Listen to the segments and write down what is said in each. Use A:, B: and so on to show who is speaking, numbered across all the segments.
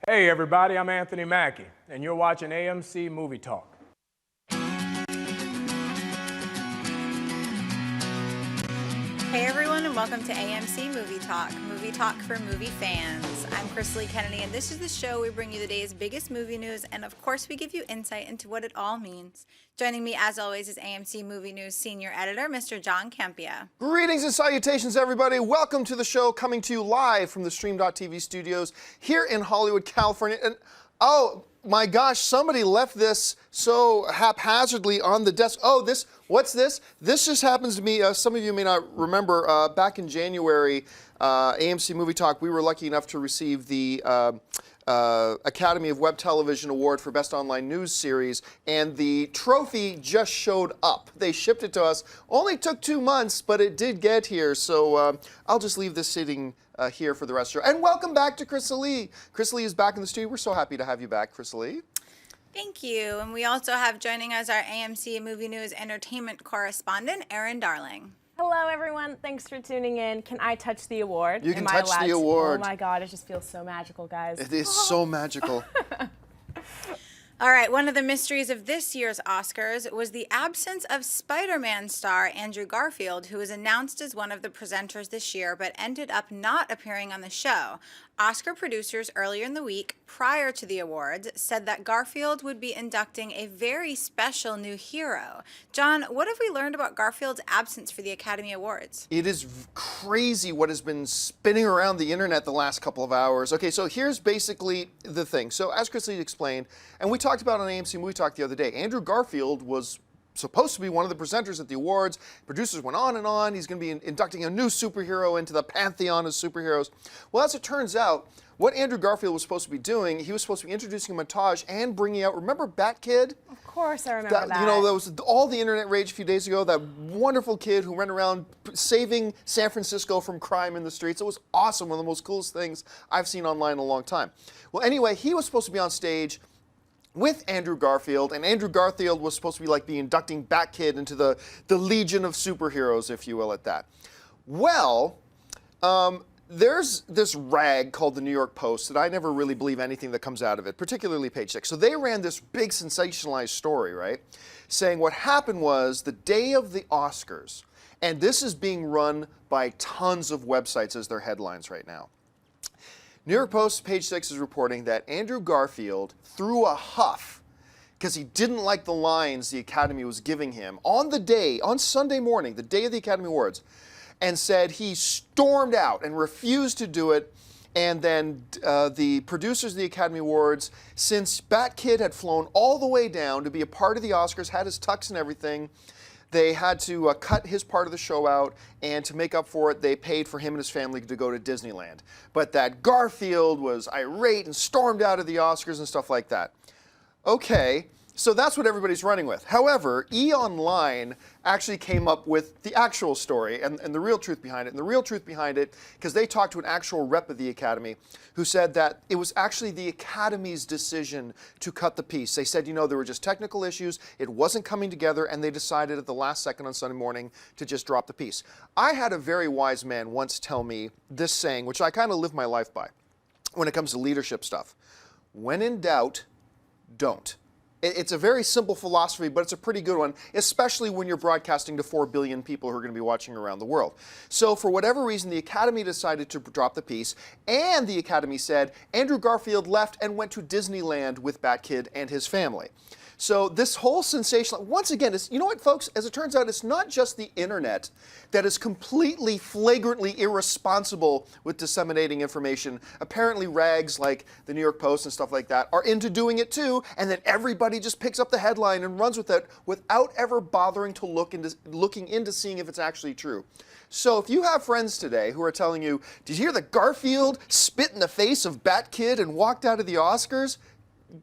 A: Hey everybody, I'm Anthony Mackie, and you're watching AMC Movie Talk.
B: Hey everyone, and welcome to AMC Movie Talk for movie fans. I'm Chris Lee Kennedy, and this is the show where we bring you the day's biggest movie news, and of course we give you insight into what it all means. Joining me, as always, is AMC Movie News Senior Editor, Mr. John Campea.
C: Greetings and salutations, everybody. Welcome to the show, coming to you live from the Stream.TV studios here in Hollywood, California. And oh my gosh, somebody left this so haphazardly on the desk. Oh, what's this? This just happens to me. Some of you may not remember, back in January, AMC Movie Talk, we were lucky enough to receive the Academy of Web Television Award for Best Online News Series, and the trophy just showed up. They shipped it to us. Only took 2 months, but it did get here, so I'll just leave this sitting here for the rest of the show. And welcome back to Chris Lee. Chris Lee is back in the studio. We're so happy to have you back, Chris Lee.
B: Thank you. And we also have joining us our AMC Movie News entertainment correspondent, Erin Darling.
D: Hello, everyone. Thanks for tuning in. Can I touch the award?
C: You can touch the award.
D: Oh my God, it just feels so magical, guys.
C: It is so magical.
B: All right, one of the mysteries of this year's Oscars was the absence of SpiderMan star Andrew Garfield, who was announced as one of the presenters this year, but ended up not appearing on the show. Oscar producers earlier in the week, prior to the awards, said that Garfield would be inducting a very special new hero. John, what have we learned about Garfield's absence for the Academy Awards?
C: It is crazy what has been spinning around the internet the last couple of hours. Okay, so here's basically the thing. So as Chris Lee explained, and we talked about on AMC Movie Talk the other day, Andrew Garfield was supposed to be one of the presenters at the awards. Producers went on and on. He's going to be inducting a new superhero into the pantheon of superheroes. Well, as it turns out, what Andrew Garfield was supposed to be doing, he was supposed to be introducing a montage and bringing out, remember Bat Kid?
D: Of course I remember that.
C: You know, there was all the internet rage a few days ago, that wonderful kid who went around saving San Francisco from crime in the streets. It was awesome, one of the most coolest things I've seen online in a long time. Well, anyway, he was supposed to be on stage with Andrew Garfield, and Andrew Garfield was supposed to be like the inducting Bat Kid into the legion of superheroes, if you will, at that. Well, there's this rag called the New York Post that I never really believe anything that comes out of it, particularly page 6. So they ran this big sensationalized story, right, saying what happened was the day of the Oscars, and this is being run by tons of websites as their headlines right now. New York Post, page 6, is reporting that Andrew Garfield threw a huff because he didn't like the lines the Academy was giving him on the day, on Sunday morning, the day of the Academy Awards, and said he stormed out and refused to do it. And then the producers of the Academy Awards, since Bat Kid had flown all the way down to be a part of the Oscars, had his tux and everything, they had to cut his part of the show out, and to make up for it, they paid for him and his family to go to Disneyland. But that Garfield was irate and stormed out of the Oscars and stuff like that. Okay, so that's what everybody's running with. However, E! actually came up with the actual story and the real truth behind it. And the real truth behind it, because they talked to an actual rep of the Academy who said that it was actually the Academy's decision to cut the piece. They said, you know, there were just technical issues, it wasn't coming together, and they decided at the last second on Sunday morning to just drop the piece. I had a very wise man once tell me this saying, which I kind of live my life by when it comes to leadership stuff. When in doubt, don't. It's a very simple philosophy, but it's a pretty good one, especially when you're broadcasting to 4 billion people who are going to be watching around the world. So for whatever reason, the Academy decided to drop the piece, and the Academy said Andrew Garfield left and went to Disneyland with Bat Kid and his family. So this whole sensation, once again, you know what, folks? As it turns out, it's not just the internet that is completely, flagrantly irresponsible with disseminating information. Apparently rags like the New York Post and stuff like that are into doing it too, and then everybody just picks up the headline and runs with it without ever bothering to looking into seeing if it's actually true. So if you have friends today who are telling you, did you hear that Garfield spit in the face of Bat Kid and walked out of the Oscars?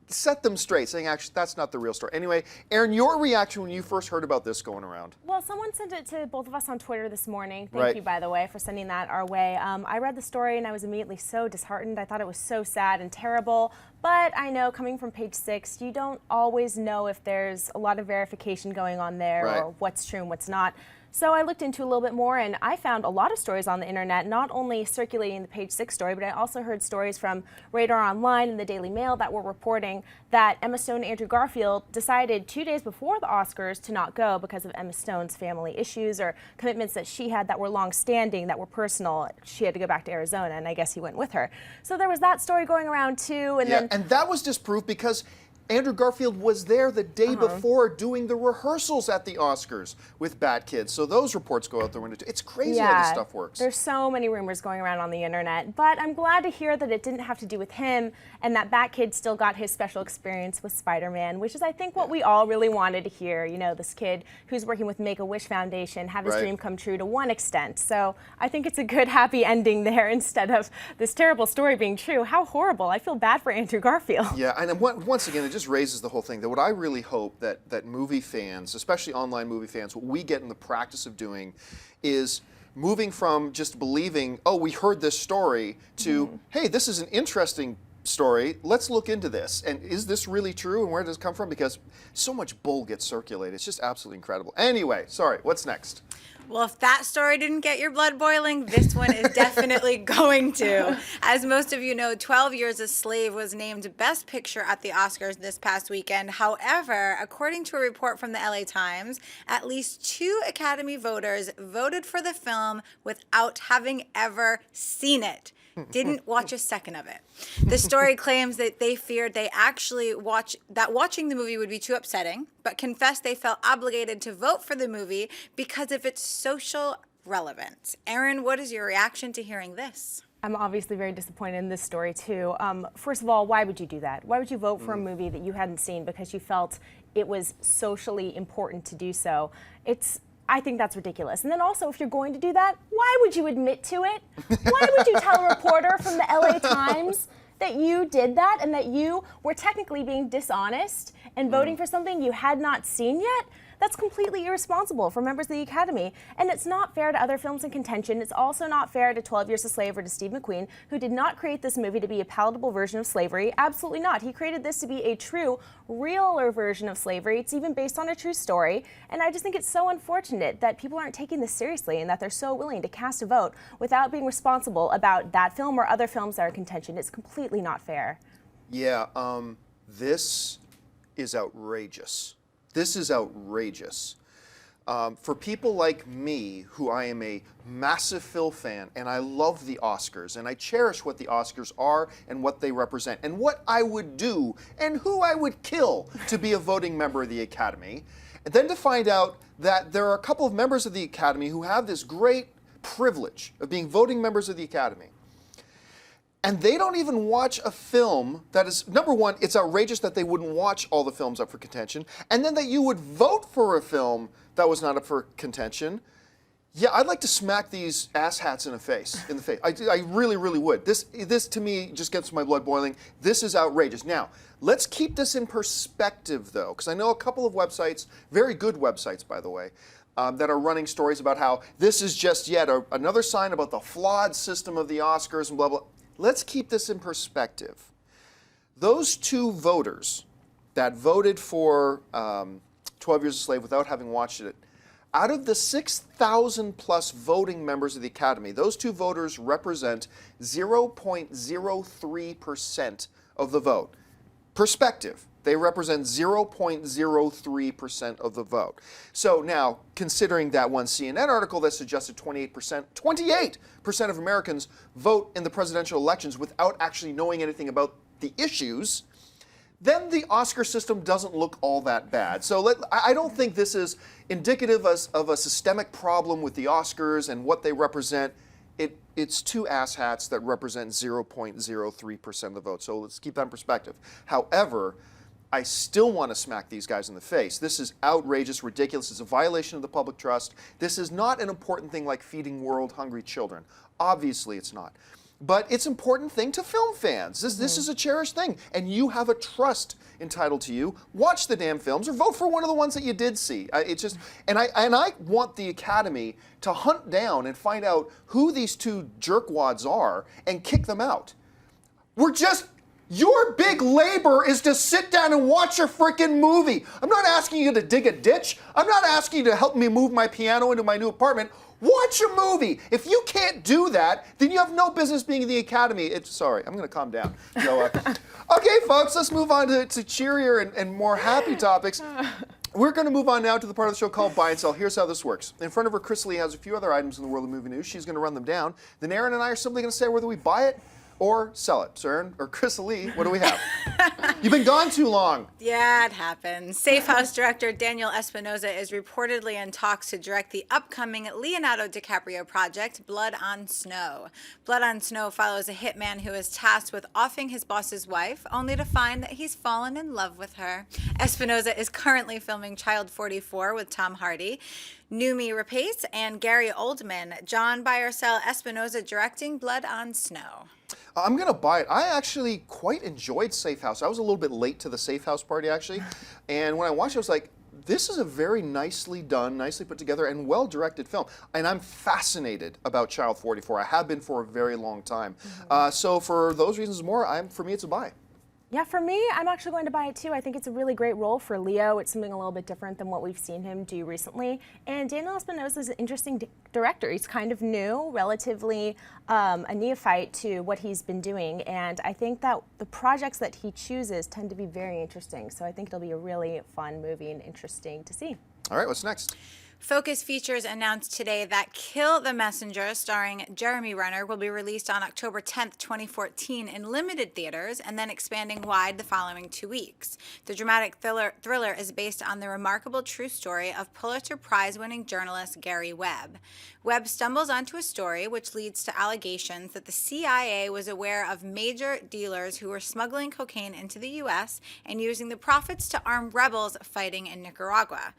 C: Set them straight, saying, actually, that's not the real story. Anyway, Erin, your reaction when you first heard about this going around?
D: Well, someone sent it to both of us on Twitter this morning. Thank you, by the way, for sending that our way. I read the story and I was immediately so disheartened. I thought it was so sad and terrible. But I know coming from Page Six, you don't always know if there's a lot of verification going on there or what's true and what's not. So I looked into a little bit more, and I found a lot of stories on the internet, not only circulating the Page Six story, but I also heard stories from Radar Online and the Daily Mail that were reporting that Emma Stone and Andrew Garfield decided 2 days before the Oscars to not go because of Emma Stone's family issues or commitments that she had that were long-standing, that were personal. She had to go back to Arizona, and I guess he went with her. So there was that story going around too, and then
C: and that was disproved because Andrew Garfield was there the day before doing the rehearsals at the Oscars with Bat Kids. So those reports go out the window too. It's crazy how this stuff works.
D: There's so many rumors going around on the internet, but I'm glad to hear that it didn't have to do with him and that Bat Kid still got his special experience with Spider-Man, which is I think what we all really wanted to hear. You know, this kid who's working with Make-A-Wish Foundation have his dream come true to one extent. So I think it's a good happy ending there instead of this terrible story being true. How horrible. I feel bad for Andrew Garfield.
C: Yeah, and once again, it just raises the whole thing that what I really hope that movie fans, especially online movie fans, what we get in the practice of doing is moving from just believing, oh, we heard this story, to, hey, this is an interesting story, let's look into this. And is this really true, and where does it come from? Because so much bull gets circulated. It's just absolutely incredible. Anyway, sorry, what's next?
B: Well, if that story didn't get your blood boiling, this one is definitely going to. As most of you know, 12 Years a Slave was named Best Picture at the Oscars this past weekend. However, according to a report from the LA Times, at least 2 Academy voters voted for the film without having ever seen it. Didn't watch a second of it. The story claims that they feared watching the movie would be too upsetting, but confessed they felt obligated to vote for the movie because of its social relevance. Erin, what is your reaction to hearing this?
D: I'm obviously very disappointed in this story too. First of all, why would you do that? Why would you vote for a movie that you hadn't seen because you felt it was socially important to do so? I think that's ridiculous. And then also, if you're going to do that, why would you admit to it? Why would you tell a reporter from the LA Times that you did that and that you were technically being dishonest and voting for something you had not seen yet? That's completely irresponsible for members of the Academy. And it's not fair to other films in contention. It's also not fair to 12 Years a Slave or to Steve McQueen, who did not create this movie to be a palatable version of slavery. Absolutely not. He created this to be a true, realer version of slavery. It's even based on a true story. And I just think it's so unfortunate that people aren't taking this seriously and that they're so willing to cast a vote without being responsible about that film or other films that are in contention. It's completely not fair.
C: Yeah, this is outrageous. This is outrageous. For people like me, who I am a massive film fan, and I love the Oscars, and I cherish what the Oscars are and what they represent, and what I would do, and who I would kill to be a voting member of the Academy, and then to find out that there are a couple of members of the Academy who have this great privilege of being voting members of the Academy, and they don't even watch a film that is, number one, it's outrageous that they wouldn't watch all the films up for contention, and then that you would vote for a film that was not up for contention. Yeah, I'd like to smack these asshats in the face. I really, really would. This to me just gets my blood boiling. This is outrageous. Now, let's keep this in perspective, though, because I know a couple of websites, very good websites, by the way, that are running stories about how this is just yet another sign about the flawed system of the Oscars and blah, blah. Let's keep this in perspective. Those 2 voters that voted for 12 Years a Slave without having watched it, out of the 6,000 plus voting members of the Academy, those 2 voters represent 0.03% of the vote. Perspective. They represent 0.03% of the vote. So now, considering that one CNN article that suggested 28% of Americans vote in the presidential elections without actually knowing anything about the issues, then the Oscar system doesn't look all that bad. So I don't think this is indicative of a systemic problem with the Oscars and what they represent. It's 2 asshats that represent 0.03% of the vote. So let's keep that in perspective. However, I still want to smack these guys in the face. This is outrageous, ridiculous. It's a violation of the public trust. This is not an important thing like feeding world-hungry children. Obviously, it's not. But it's an important thing to film fans. This is a cherished thing, and you have a trust entitled to you. Watch the damn films or vote for one of the ones that you did see. I want the Academy to hunt down and find out who these 2 jerkwads are and kick them out. Your big labor is to sit down and watch a freaking movie. I'm not asking you to dig a ditch. I'm not asking you to help me move my piano into my new apartment. Watch a movie. If you can't do that, then you have no business being in the Academy. Sorry, I'm going to calm down. Okay, folks, let's move on to cheerier and more happy topics. We're going to move on now to the part of the show called Buy and Sell. Here's how this works. In front of her, Chris Lee has a few other items in the world of movie news. She's going to run them down. Then Aaron and I are simply going to say whether we buy it or sell it. So Aaron, or Chris Lee, what do we have? You've been gone too long.
B: Yeah, it happens. Safe House director Daniel Espinosa is reportedly in talks to direct the upcoming Leonardo DiCaprio project, Blood on Snow. Blood on Snow follows a hitman who is tasked with offing his boss's wife, only to find that he's fallen in love with her. Espinosa is currently filming Child 44 with Tom Hardy, Noomi Rapace, and Gary Oldman. John Buy or Sell Espinosa directing Blood on Snow.
C: I'm going to buy it. I actually quite enjoyed Safe House. I was a little bit late to the Safe House party, actually. And when I watched it, I was like, this is a very nicely done, nicely put together, and well-directed film. And I'm fascinated about Child 44. I have been for a very long time. So for those reasons and more, for me, it's a buy.
D: Yeah, for me, I'm actually going to buy it too. I think it's a really great role for Leo. It's something a little bit different than what we've seen him do recently. And Daniel Espinosa is an interesting director. He's kind of new, relatively a neophyte to what he's been doing. And I think that the projects that he chooses tend to be very interesting. So I think it'll be a really fun movie and interesting to see.
C: All right, what's next?
B: Focus Features announced today that Kill the Messenger, starring Jeremy Renner, will be released on October 10th, 2014 in limited theaters and then expanding wide the following 2 weeks. The dramatic thriller is based on the remarkable true story of Pulitzer Prize-winning journalist Gary Webb. Webb stumbles onto a story which leads to allegations that the CIA was aware of major dealers who were smuggling cocaine into the U.S. and using the profits to arm rebels fighting in Nicaragua.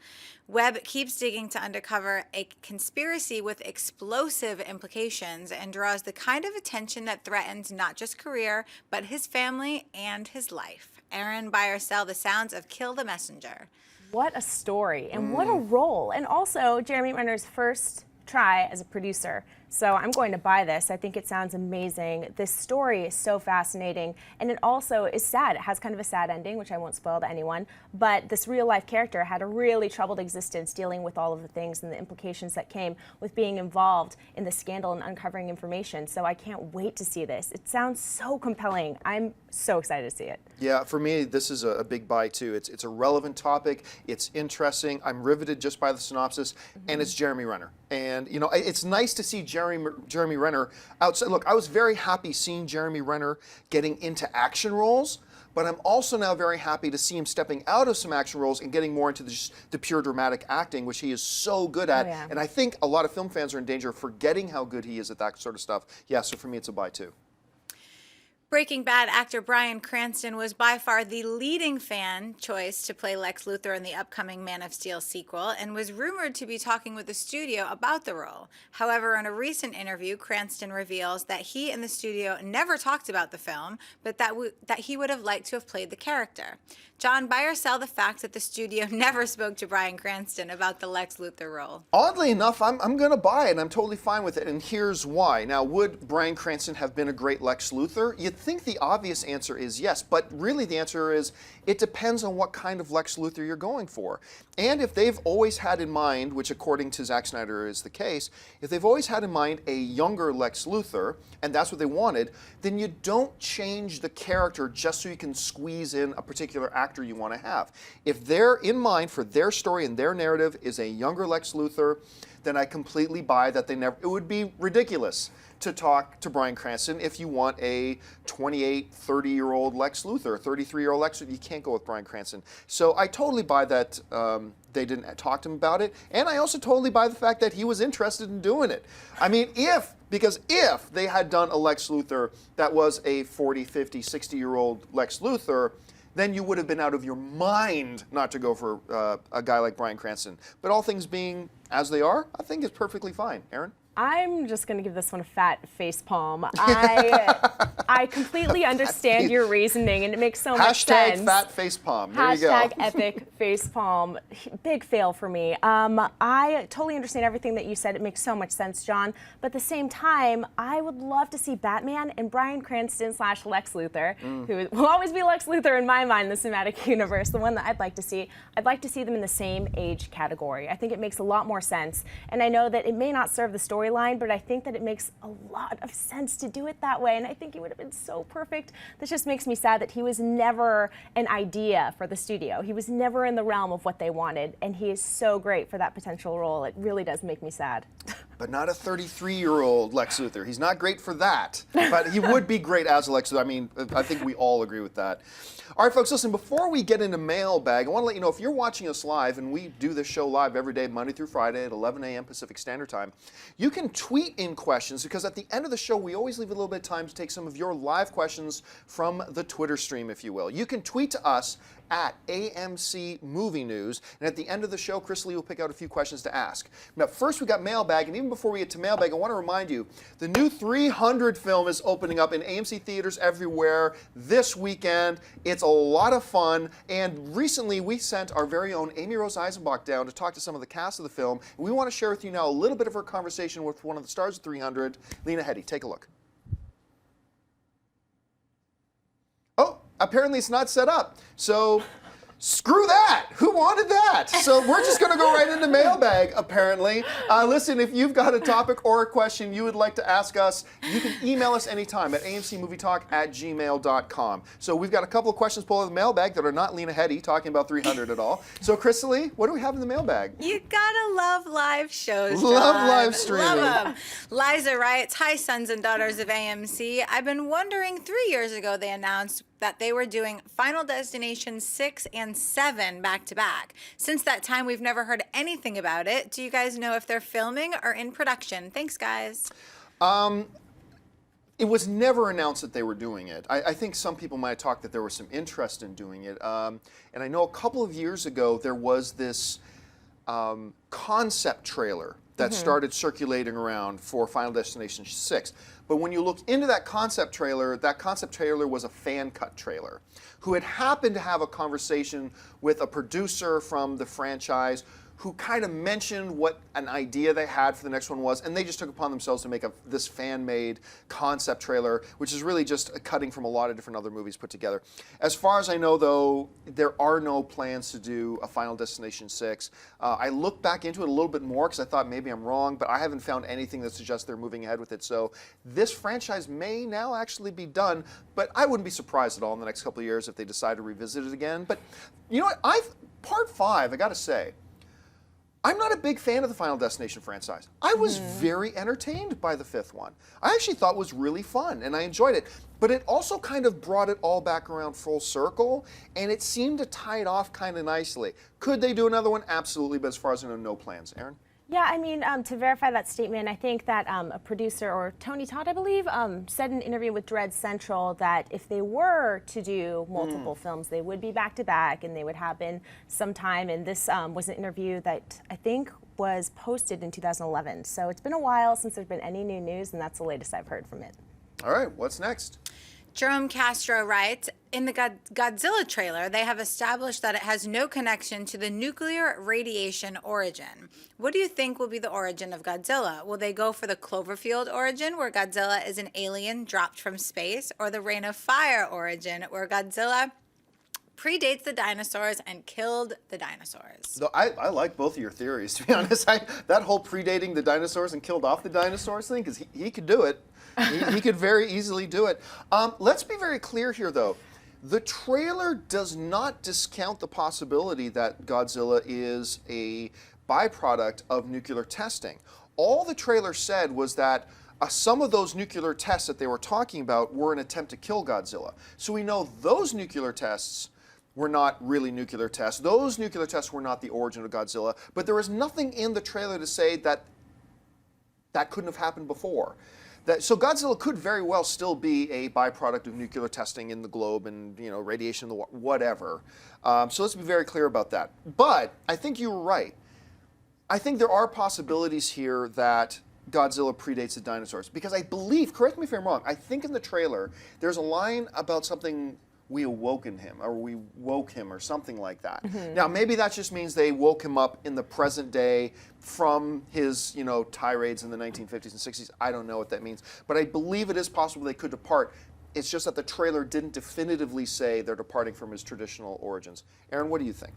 B: Webb keeps digging to uncover a conspiracy with explosive implications and draws the kind of attention that threatens not just career, but his family and his life. Aaron, buy or sell the sounds of Kill the Messenger.
D: What a story and what a role. And also Jeremy Renner's first try as a producer. So I'm going to buy this. I think it sounds amazing. This story is so fascinating, and it also is sad. It has kind of a sad ending, which I won't spoil to anyone, but this real-life character had a really troubled existence dealing with all of the things and the implications that came with being involved in the scandal and uncovering information. So I can't wait to see this. It sounds so compelling. I'm so excited to see it.
C: Yeah, for me, this is a big buy, too. It's a relevant topic. It's interesting. I'm riveted just by the synopsis, and it's Jeremy Renner. And, you know, it's nice to see Jeremy Renner outside. Look, I was very happy seeing Jeremy Renner getting into action roles, but I'm also now very happy to see him stepping out of some action roles and getting more into the pure dramatic acting, which he is so good at.
D: Oh, yeah.
C: And I think a lot of film fans are in danger of forgetting how good he is at that sort of stuff. Yeah, so for me, it's a buy, too.
B: Breaking Bad actor Bryan Cranston was by far the leading fan choice to play Lex Luthor in the upcoming Man of Steel sequel and was rumored to be talking with the studio about the role. However, in a recent interview, Cranston reveals that he and the studio never talked about the film, but that he would have liked to have played the character. John, buy or sell the fact that the studio never spoke to Bryan Cranston about the Lex Luthor role?
C: Oddly enough, I'm going to buy it, and I'm totally fine with it, and here's why. Now, would Bryan Cranston have been a great Lex Luthor? You'd think the obvious answer is yes, but really the answer is it depends on what kind of Lex Luthor you're going for. And if they've always had in mind, which according to Zack Snyder is the case, if they've always had in mind a younger Lex Luthor, and that's what they wanted, then you don't change the character just so you can squeeze in a particular actor you want to have. If they're in mind for their story and their narrative is a younger Lex Luthor, then I completely buy that they never. It would be ridiculous to talk to Bryan Cranston if you want a 28, 30-year-old Lex Luthor, 33-year-old Lex Luthor. You can't go with Bryan Cranston. So I totally buy that they didn't talk to him about it, and I also totally buy the fact that he was interested in doing it. I mean, because if they had done a Lex Luthor that was a 40, 50, 60-year-old Lex Luthor, then you would have been out of your mind not to go for a guy like Bryan Cranston. But all things being as they are, I think it's perfectly fine. Aaron?
D: I'm just going to give this one a fat face palm. I completely understand your reasoning, and it makes so much sense.
C: Hashtag fat face palm. There you go.
D: Hashtag epic face palm. Big fail for me. I totally understand everything that you said. It makes so much sense, John. But at the same time, I would love to see Batman and Bryan Cranston / Lex Luthor, who will always be Lex Luthor in my mind in the cinematic universe, the one that I'd like to see. I'd like to see them in the same age category. I think it makes a lot more sense. And I know that it may not serve the storyline, but I think that it makes a lot of sense to do it that way. And I think he would have been so perfect. This just makes me sad that he was never an idea for the studio. He was never in the realm of what they wanted. And he is so great for that potential role. It really does make me sad.
C: But not a 33-year-old Lex Luthor. He's not great for that. But he would be great as a Lex Luthor. I mean, I think we all agree with that. All right, folks, listen, before we get into mailbag, I want to let you know, if you're watching us live, and we do this show live every day, Monday through Friday at 11 a.m. Pacific Standard Time, you can tweet in questions, because at the end of the show, we always leave a little bit of time to take some of your live questions from the Twitter stream, if you will. You can tweet to us at AMC Movie News, and at the end of the show, Chris Lee will pick out a few questions to ask. Now, first we got mailbag, and even before we get to mailbag, I want to remind you, the new 300 film is opening up in AMC theaters everywhere this weekend. It's a lot of fun, and recently we sent our very own Amy Rose Eisenbach down to talk to some of the cast of the film, and we want to share with you now a little bit of her conversation with one of the stars of 300, Lena Headey. Take a look. Oh, apparently it's not set up. So screw that. Who wanted that? So we're just going to go right into mailbag, apparently. Listen, if you've got a topic or a question you would like to ask us, you can email us anytime at amcmovietalk@gmail.com. So we've got a couple of questions pulled out of the mailbag that are not Lena Headey talking about 300 at all. So, Chris Lee, what do we have in the mailbag?
B: You gotta love live shows, John.
C: Love live streaming.
B: Love 'em. Liza writes, "Hi, sons and daughters of AMC. I've been wondering, 3 years ago they announced that they were doing Final Destination 6 and 7 back to back. Since that time, we've never heard anything about it. Do you guys know if they're filming or in production? Thanks, guys."
C: It was never announced that they were doing it. I think some people might have talked that there was some interest in doing it. And I know a couple of years ago there was this concept trailer that started circulating around for Final Destination 6. But when you looked into that concept trailer was a fan cut trailer who had happened to have a conversation with a producer from the franchise who kind of mentioned what an idea they had for the next one was, and they just took upon themselves to make this fan-made concept trailer, which is really just a cutting from a lot of different other movies put together. As far as I know, though, there are no plans to do a Final Destination 6. I looked back into it a little bit more because I thought maybe I'm wrong, but I haven't found anything that suggests they're moving ahead with it. So this franchise may now actually be done, but I wouldn't be surprised at all in the next couple of years if they decide to revisit it again. But you know what? Part 5, I got to say, I'm not a big fan of the Final Destination franchise. I was very entertained by the 5th one. I actually thought it was really fun, and I enjoyed it. But it also kind of brought it all back around full circle, and it seemed to tie it off kind of nicely. Could they do another one? Absolutely, but as far as I know, no plans. Aaron?
D: Yeah, I mean, to verify that statement, I think that a producer, or Tony Todd, I believe, said in an interview with Dread Central that if they were to do multiple films, they would be back-to-back, and they would happen sometime. And this was an interview that I think was posted in 2011. So it's been a while since there's been any new news, and that's the latest I've heard from it.
C: All right, what's next?
B: Jerome Castro writes, "In the Godzilla trailer, they have established that it has no connection to the nuclear radiation origin. What do you think will be the origin of Godzilla? Will they go for the Cloverfield origin, where Godzilla is an alien dropped from space, or the Reign of Fire origin, where Godzilla predates the dinosaurs and killed the dinosaurs?"
C: So I like both of your theories, to be honest. That whole predating the dinosaurs and killed off the dinosaurs thing, because he could do it. He could very easily do it. Let's be very clear here, though. The trailer does not discount the possibility that Godzilla is a byproduct of nuclear testing. All the trailer said was that some of those nuclear tests that they were talking about were an attempt to kill Godzilla. So we know those nuclear tests were not really nuclear tests. Those nuclear tests were not the origin of Godzilla. But there was nothing in the trailer to say that that couldn't have happened before. So Godzilla could very well still be a byproduct of nuclear testing in the globe and, you know, radiation, whatever. So let's be very clear about that. But I think you were right. I think there are possibilities here that Godzilla predates the dinosaurs? Because I believe, correct me if I'm wrong, I think in the trailer there's a line about something, we awoken him, or we woke him, or something like that. Now, maybe that just means they woke him up in the present day from his, tirades in the 1950s and 60s. I don't know what that means. But I believe it is possible they could depart. It's just that the trailer didn't definitively say they're departing from his traditional origins. Aaron, what do you think?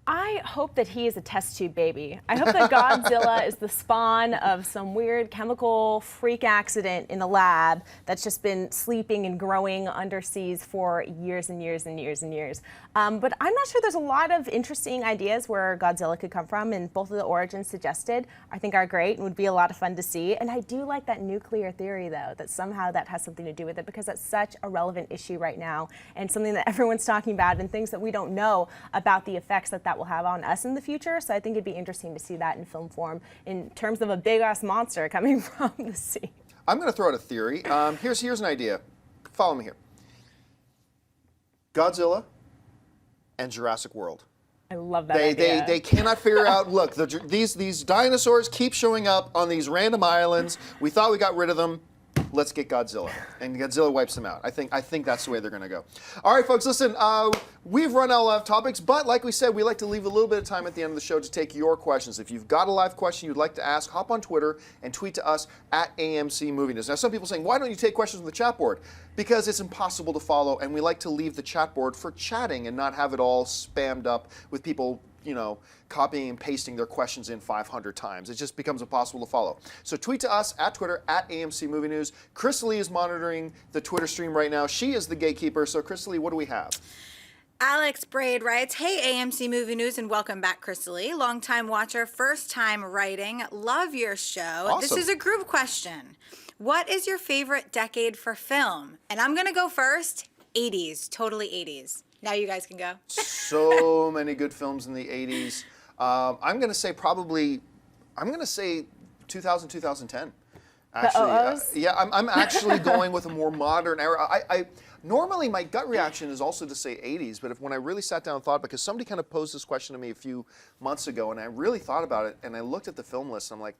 D: I hope that he is a test tube baby. I hope that Godzilla is the spawn of some weird chemical freak accident in a lab that's just been sleeping and growing underseas for years and years and years and years. But I'm not sure there's a lot of interesting ideas where Godzilla could come from, and both of the origins suggested I think are great and would be a lot of fun to see. And I do like that nuclear theory, though, that somehow that has something to do with it, because that's such a relevant issue right now and something that everyone's talking about, and things that we don't know about the effects that will have on us in the future. So I think it'd be interesting to see that in film form in terms of a big-ass monster coming from the sea.
C: I'm going to throw out a theory. Here's an idea. Follow me here. Godzilla and Jurassic World.
D: I love that idea.
C: They cannot figure out, look, these dinosaurs keep showing up on these random islands. We thought we got rid of them. Let's get Godzilla. And Godzilla wipes them out. I think that's the way they're going to go. All right, folks, listen, we've run out of topics, but like we said, we like to leave a little bit of time at the end of the show to take your questions. If you've got a live question you'd like to ask, hop on Twitter and tweet to us at AMC Movie News. Now, some people are saying, why don't you take questions from the chat board? Because it's impossible to follow, and we like to leave the chat board for chatting and not have it all spammed up with people copying and pasting their questions in 500 times. It just becomes impossible to follow. So tweet to us at Twitter, at AMC Movie News. Chris Lee is monitoring the Twitter stream right now. She is the gatekeeper. So Chris Lee, what do we have?
B: Alex Braid writes, hey, AMC Movie News, and welcome back, Chris Lee. Longtime watcher, first time writing. Love your show.
C: Awesome.
B: This is a group question. What is your favorite decade for film? And I'm going to go first. 80s. Totally 80s. Now you guys can go.
C: So many good films in the 80s. I'm going to say 2000, 2010. Actually, yeah, I'm actually going with a more modern era. I normally my gut reaction is also to say 80s, but when I really sat down and thought, because somebody kind of posed this question to me a few months ago, and I really thought about it, and I looked at the film list, and I'm like,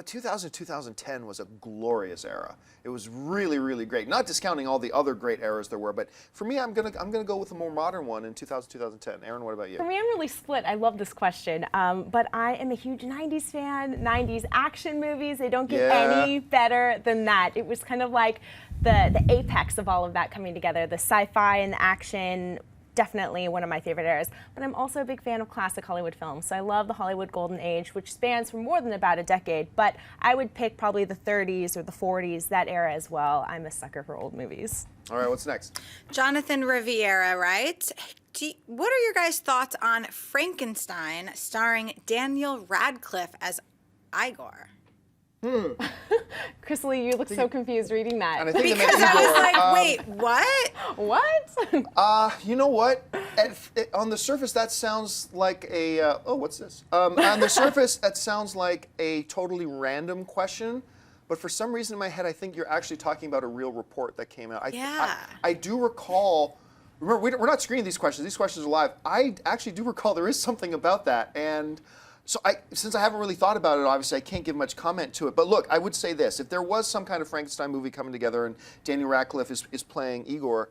C: 2000, 2010 was a glorious era. It was really, really great. Not discounting all the other great eras there were, but for me, I'm gonna go with a more modern one in 2000, 2010. Aaron, what about you?
D: For me, I'm really split. I love this question, but I am a huge 90s fan. 90s action movies, they don't get any better than that. It was kind of like the apex of all of that coming together, the sci-fi and the action. Definitely one of my favorite eras, but I'm also a big fan of classic Hollywood films. So I love the Hollywood Golden Age, which spans for more than about a decade, but I would pick probably the 30s or the 40s, that era as well. I'm a sucker for old movies.
C: All right, what's next?
B: Jonathan Riviera writes, what are your guys' thoughts on Frankenstein starring Daniel Radcliffe as Igor?
D: Chris Lee, you look so confused reading that.
C: And I think
B: Because I was like, wait, what?
D: What?
C: You know what? On the surface, that sounds like a, what's this? On the surface, that sounds like a totally random question, but for some reason in my head, I think you're actually talking about a real report that came out. I do recall, remember, we're not screening these questions are live. I actually do recall there is something about that, and so since I haven't really thought about it, obviously I can't give much comment to it. But look, I would say this. If there was some kind of Frankenstein movie coming together and Daniel Radcliffe is playing Igor,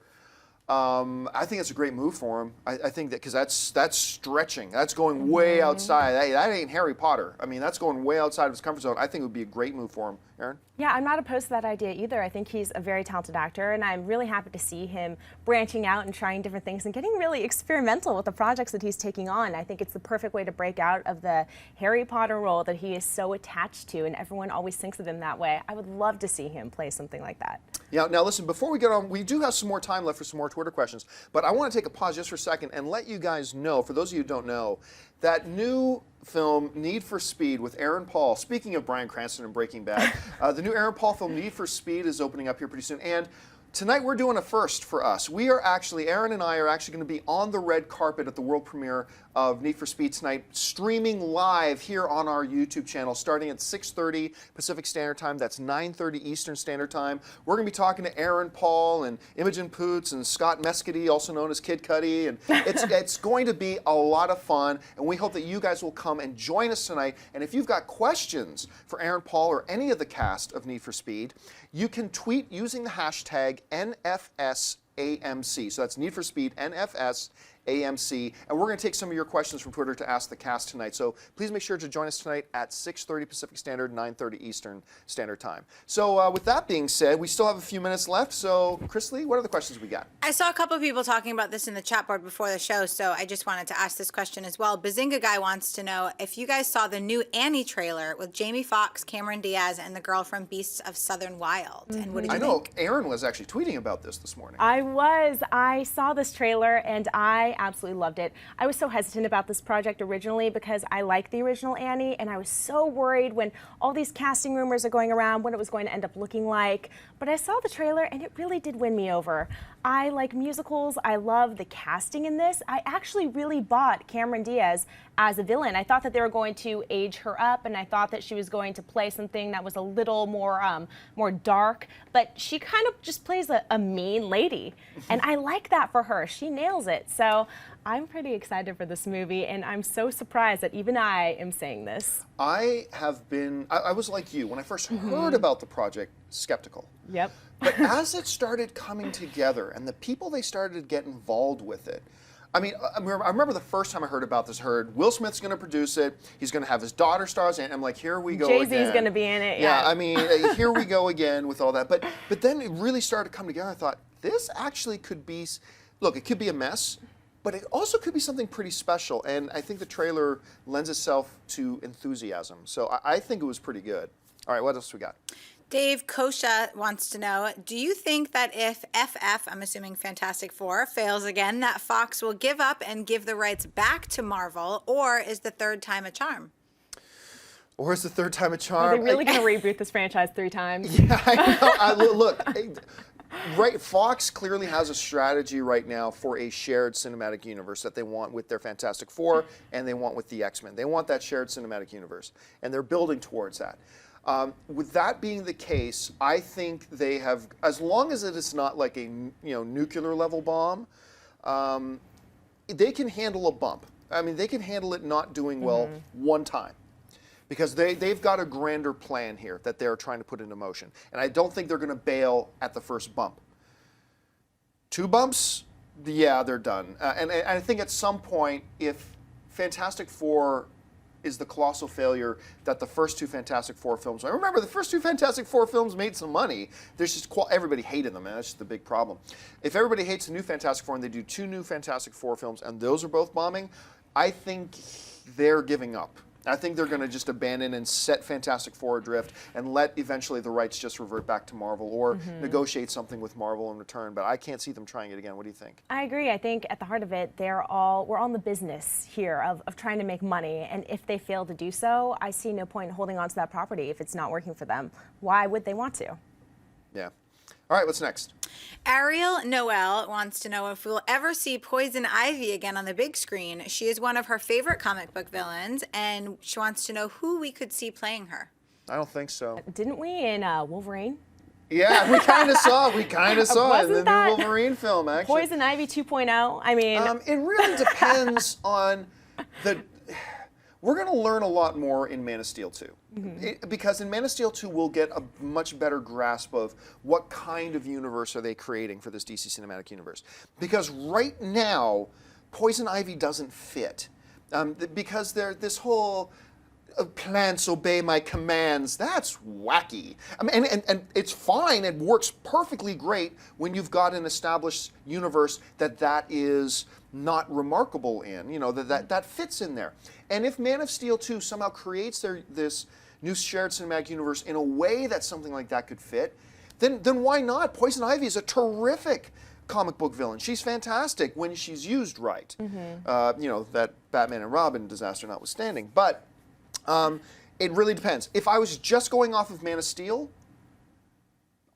C: I think it's a great move for him. I think that, because that's stretching. That's going way outside. That ain't Harry Potter. I mean, that's going way outside of his comfort zone. I think it would be a great move for him. Aaron?
D: Yeah, I'm not opposed to that idea either. I think he's a very talented actor, and I'm really happy to see him branching out and trying different things and getting really experimental with the projects that he's taking on. I think it's the perfect way to break out of the Harry Potter role that he is so attached to, and everyone always thinks of him that way. I would love to see him play something like that.
C: Yeah, now listen, before we get on, we do have some more time left for some more Twitter questions, but I want to take a pause just for a second and let you guys know, for those of you who don't know, that new film, Need for Speed, with Aaron Paul, speaking of Bryan Cranston and Breaking Bad, the new Aaron Paul film, Need for Speed, is opening up here pretty soon. And Tonight we're doing a first for us. Aaron and I are actually going to be on the red carpet at the world premiere of Need for Speed tonight, streaming live here on our YouTube channel, starting at 6:30 Pacific Standard Time. That's 9:30 Eastern Standard Time. We're going to be talking to Aaron Paul and Imogen Poots and Scott Mescudi, also known as Kid Cudi, and it's going to be a lot of fun, and we hope that you guys will come and join us tonight. And if you've got questions for Aaron Paul or any of the cast of Need for Speed, you can tweet using the hashtag NFSAMC. So that's Need for Speed NFSAMC. And we're going to take some of your questions from Twitter to ask the cast tonight. So please make sure to join us tonight at 6:30 Pacific Standard, 9:30 Eastern Standard Time. So with that being said, we still have a few minutes left. So Chris Lee, what are the questions we got?
B: I saw a couple of people talking about this in the chat board before the show, so I just wanted to ask this question as well. Bazinga Guy wants to know if you guys saw the new Annie trailer with Jamie Foxx, Cameron Diaz, and the girl from Beasts of Southern Wild. And what did you
C: I know
B: think?
C: Aaron was actually tweeting about this morning.
D: I saw this trailer and I absolutely loved it. I was so hesitant about this project originally because I like the original Annie, and I was so worried when all these casting rumors are going around what it was going to end up looking like. But I saw the trailer and it really did win me over. I like musicals. I love the casting in this. I actually really bought Cameron Diaz as a villain. I thought that they were going to age her up, and I thought that she was going to play something that was a little more dark, but she kind of just plays a mean lady, and I like that for her. She nails it. So I'm pretty excited for this movie, and I'm so surprised that even I am saying this.
C: I was like you, when I first heard about the project, skeptical.
D: Yep.
C: But as it started coming together and the people they started to get involved with it, I mean, I remember the first time I heard about this, Will Smith's going to produce it, he's going to have his daughter stars, and I'm like, here we go again.
D: Jay-Z's going to be in it,
C: yeah. I mean, here we go again with all that. But then it really started to come together. I thought, this actually could be, look, it could be a mess, but it also could be something pretty special. And I think the trailer lends itself to enthusiasm. So I think it was pretty good. All right, what else we got?
B: Dave Kosha wants to know, do you think that if FF, I'm assuming Fantastic Four, fails again, that Fox will give up and give the rights back to Marvel, or is the third time a charm?
C: Or is the third time a charm?
D: Are they really going to reboot this franchise 3 times?
C: Yeah, I know. Look, right, Fox clearly has a strategy right now for a shared cinematic universe that they want with their Fantastic Four and they want with the X-Men. They want that shared cinematic universe, and they're building towards that. With that being the case, I think they have, as long as it is not like a nuclear level bomb, they can handle a bump. I mean, they can handle it not doing well one time, because they've got a grander plan here that they're trying to put into motion. And I don't think they're going to bail at the first bump. 2 bumps, yeah, they're done. And I think at some point, if Fantastic Four is the colossal failure that the first 2 Fantastic Four films. I remember the first 2 Fantastic Four films made some money. There's just everybody hated them, and that's just the big problem. If everybody hates the new Fantastic Four and they do 2 new Fantastic Four films and those are both bombing, I think they're giving up. I think they're going to just abandon and set Fantastic Four adrift and let eventually the rights just revert back to Marvel or negotiate something with Marvel in return. But I can't see them trying it again. What do you think?
D: I agree. I think at the heart of it, we're on the business here of trying to make money. And if they fail to do so, I see no point in holding on to that property if it's not working for them. Why would they want to?
C: Yeah. All right, what's next?
B: Ariel Noel wants to know if we'll ever see Poison Ivy again on the big screen. She is one of her favorite comic book villains, and she wants to know who we could see playing her.
C: I don't think so.
D: Didn't we in Wolverine?
C: Yeah, we kind of saw it in the new Wolverine film, actually.
D: Poison Ivy 2.0? I mean...
C: it really depends on the... We're going to learn a lot more in Man of Steel 2. Because in Man of Steel 2, we'll get a much better grasp of what kind of universe are they creating for this DC Cinematic Universe. Because right now, Poison Ivy doesn't fit. Because this whole plants obey my commands, that's wacky. I mean, and it's fine, it works perfectly great when you've got an established universe that is not remarkable in, that fits in there. And if Man of Steel 2 somehow creates this new shared cinematic universe in a way that something like that could fit, then why not? Poison Ivy is a terrific comic book villain. She's fantastic when she's used right. That Batman and Robin disaster notwithstanding. But it really depends. If I was just going off of Man of Steel,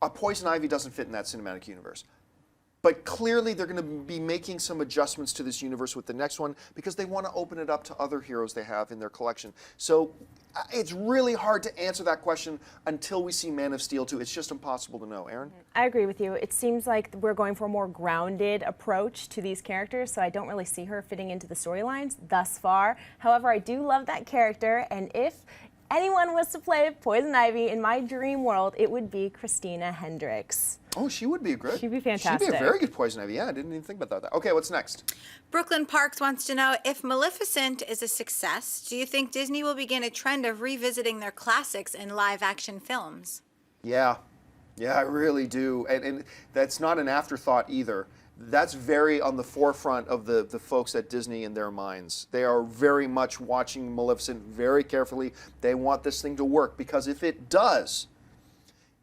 C: Poison Ivy doesn't fit in that cinematic universe. But clearly they're going to be making some adjustments to this universe with the next one because they want to open it up to other heroes they have in their collection. So it's really hard to answer that question until we see Man of Steel 2. It's just impossible to know. Aaron?
D: I agree with you. It seems like we're going for a more grounded approach to these characters, so I don't really see her fitting into the storylines thus far. However, I do love that character, and if anyone was to play Poison Ivy in my dream world, it would be Christina Hendricks.
C: Oh, she would be great.
D: She'd be fantastic.
C: She'd be a very good Poison Ivy. Yeah, I didn't even think about that. Okay, what's next?
B: Brooklyn Parks wants to know, if Maleficent is a success, do you think Disney will begin a trend of revisiting their classics in live-action films?
C: Yeah, I really do. And that's not an afterthought either. That's very on the forefront of the folks at Disney in their minds. They are very much watching Maleficent very carefully. They want this thing to work because if it does,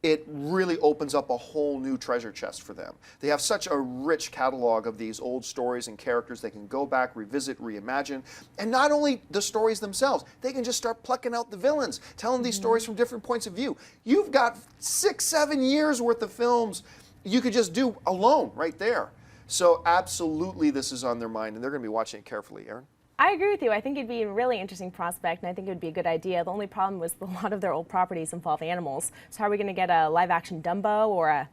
C: it really opens up a whole new treasure chest for them. They have such a rich catalog of these old stories and characters they can go back, revisit, reimagine. And not only the stories themselves, they can just start plucking out the villains, telling these stories from different points of view. You've got 6-7 years worth of films you could just do alone right there. So absolutely this is on their mind, and they're going to be watching it carefully. Aaron?
D: I agree with you. I think it'd be a really interesting prospect, and I think it would be a good idea. The only problem was a lot of their old properties involve animals. So how are we going to get a live-action Dumbo or a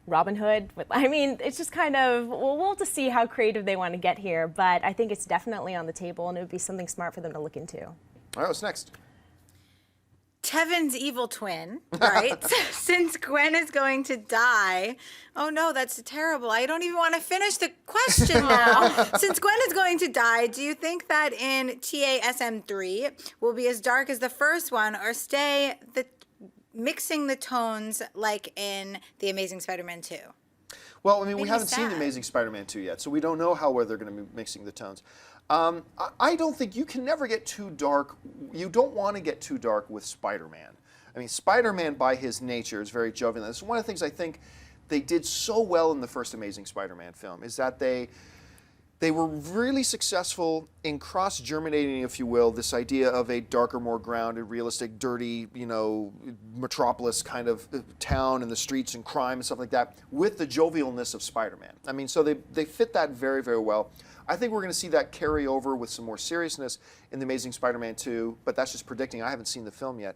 D: Robin Hood? I mean, it's just kind of, well, we'll have to see how creative they want to get here, but I think it's definitely on the table, and it would be something smart for them to look into.
C: All right, what's next?
B: Tevin's evil twin, right? Since Gwen is going to die. Oh no, that's terrible. I don't even want to finish the question now. Since Gwen is going to die, do you think that in TASM 3 will be as dark as the first one, or stay mixing the tones like in The Amazing Spider-Man 2?
C: Well, I mean, we
B: Maybe
C: haven't seen
B: sad.
C: The Amazing Spider-Man 2 yet, so we don't know how well they're going to be mixing the tones. I don't think you can never get too dark. You don't want to get too dark with Spider-Man. I mean, Spider-Man by his nature is very jovial. This is one of the things I think they did so well in the first Amazing Spider-Man film, is that they were really successful in cross-germinating, if you will, this idea of a darker, more grounded, realistic, dirty, metropolis kind of town and the streets and crime and stuff like that with the jovialness of Spider-Man. I mean, so they fit that very, very well. I think we're going to see that carry over with some more seriousness in The Amazing Spider-Man 2, but that's just predicting. I haven't seen the film yet.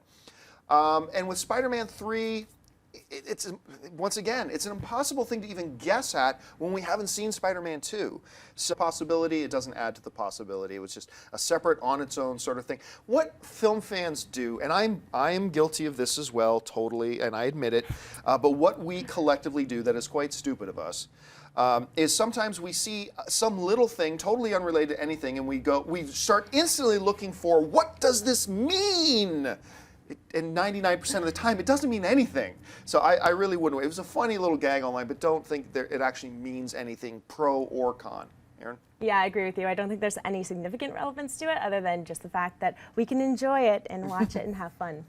C: And with Spider-Man 3, once again, it's an impossible thing to even guess at when we haven't seen Spider-Man 2. So possibility, it doesn't add to the possibility. It was just a separate, on its own sort of thing. What film fans do, and I'm guilty of this as well, totally, and I admit it, but what we collectively do that is quite stupid of us, is sometimes we see some little thing totally unrelated to anything, and we start instantly looking for, what does this mean? And 99% of the time, it doesn't mean anything. So I really wouldn't. It was a funny little gag online, but don't think that it actually means anything pro or con. Aaron?
D: Yeah, I agree with you. I don't think there's any significant relevance to it other than just the fact that we can enjoy it and watch it and have fun.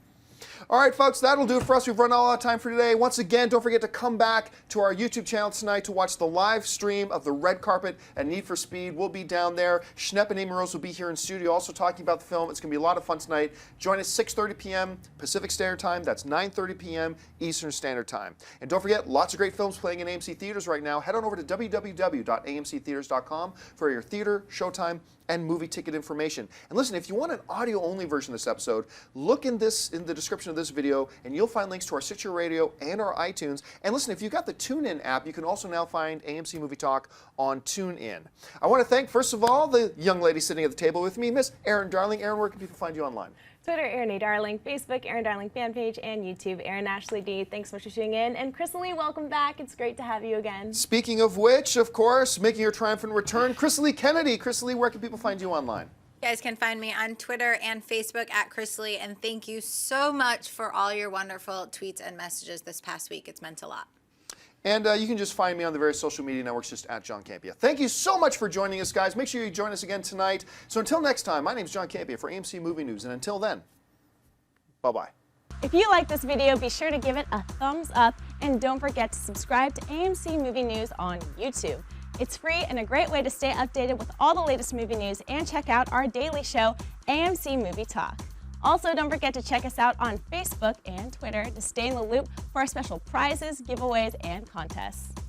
C: All right, folks, that'll do it for us. We've run all out of time for today. Once again, don't forget to come back to our YouTube channel tonight to watch the live stream of the red carpet at Need for Speed. We'll be down there. Schnepp and Amy Rose will be here in studio also talking about the film. It's going to be a lot of fun tonight. Join us 6:30 p.m. Pacific Standard Time. That's 9:30 p.m. Eastern Standard Time. And don't forget, lots of great films playing in AMC theaters right now. Head on over to www.amctheaters.com for your theater, showtime, and movie ticket information. And listen, if you want an audio-only version of this episode, look in the description of this video, and you'll find links to our Stitcher Radio and our iTunes. And listen, if you've got the TuneIn app, you can also now find AMC Movie Talk on TuneIn. I want to thank, first of all, the young lady sitting at the table with me, Miss Erin Darling. Erin, where can people find you online?
D: Twitter, Erin A. Darling, Facebook, Erin Darling fan page, and YouTube, Erin Ashley D. Thanks so much for tuning in. And Crystal Lee, welcome back. It's great to have you again.
C: Speaking of which, of course, making her triumphant return, Crystal Lee Kennedy. Crystal Lee, where can people find you online?
B: You guys can find me on Twitter and Facebook at Crystal Lee, and thank you so much for all your wonderful tweets and messages this past week. It's meant a lot.
C: And you can just find me on the various social media networks, just at John Campea. Thank you so much for joining us, guys. Make sure you join us again tonight. So until next time, my name is John Campea for AMC Movie News, and until then, bye-bye.
D: If you like this video, be sure to give it a thumbs up, and don't forget to subscribe to AMC Movie News on YouTube. It's free and a great way to stay updated with all the latest movie news and check out our daily show, AMC Movie Talk.
E: Also, don't forget to check us out on Facebook and Twitter to stay in the loop for our special prizes, giveaways, and contests.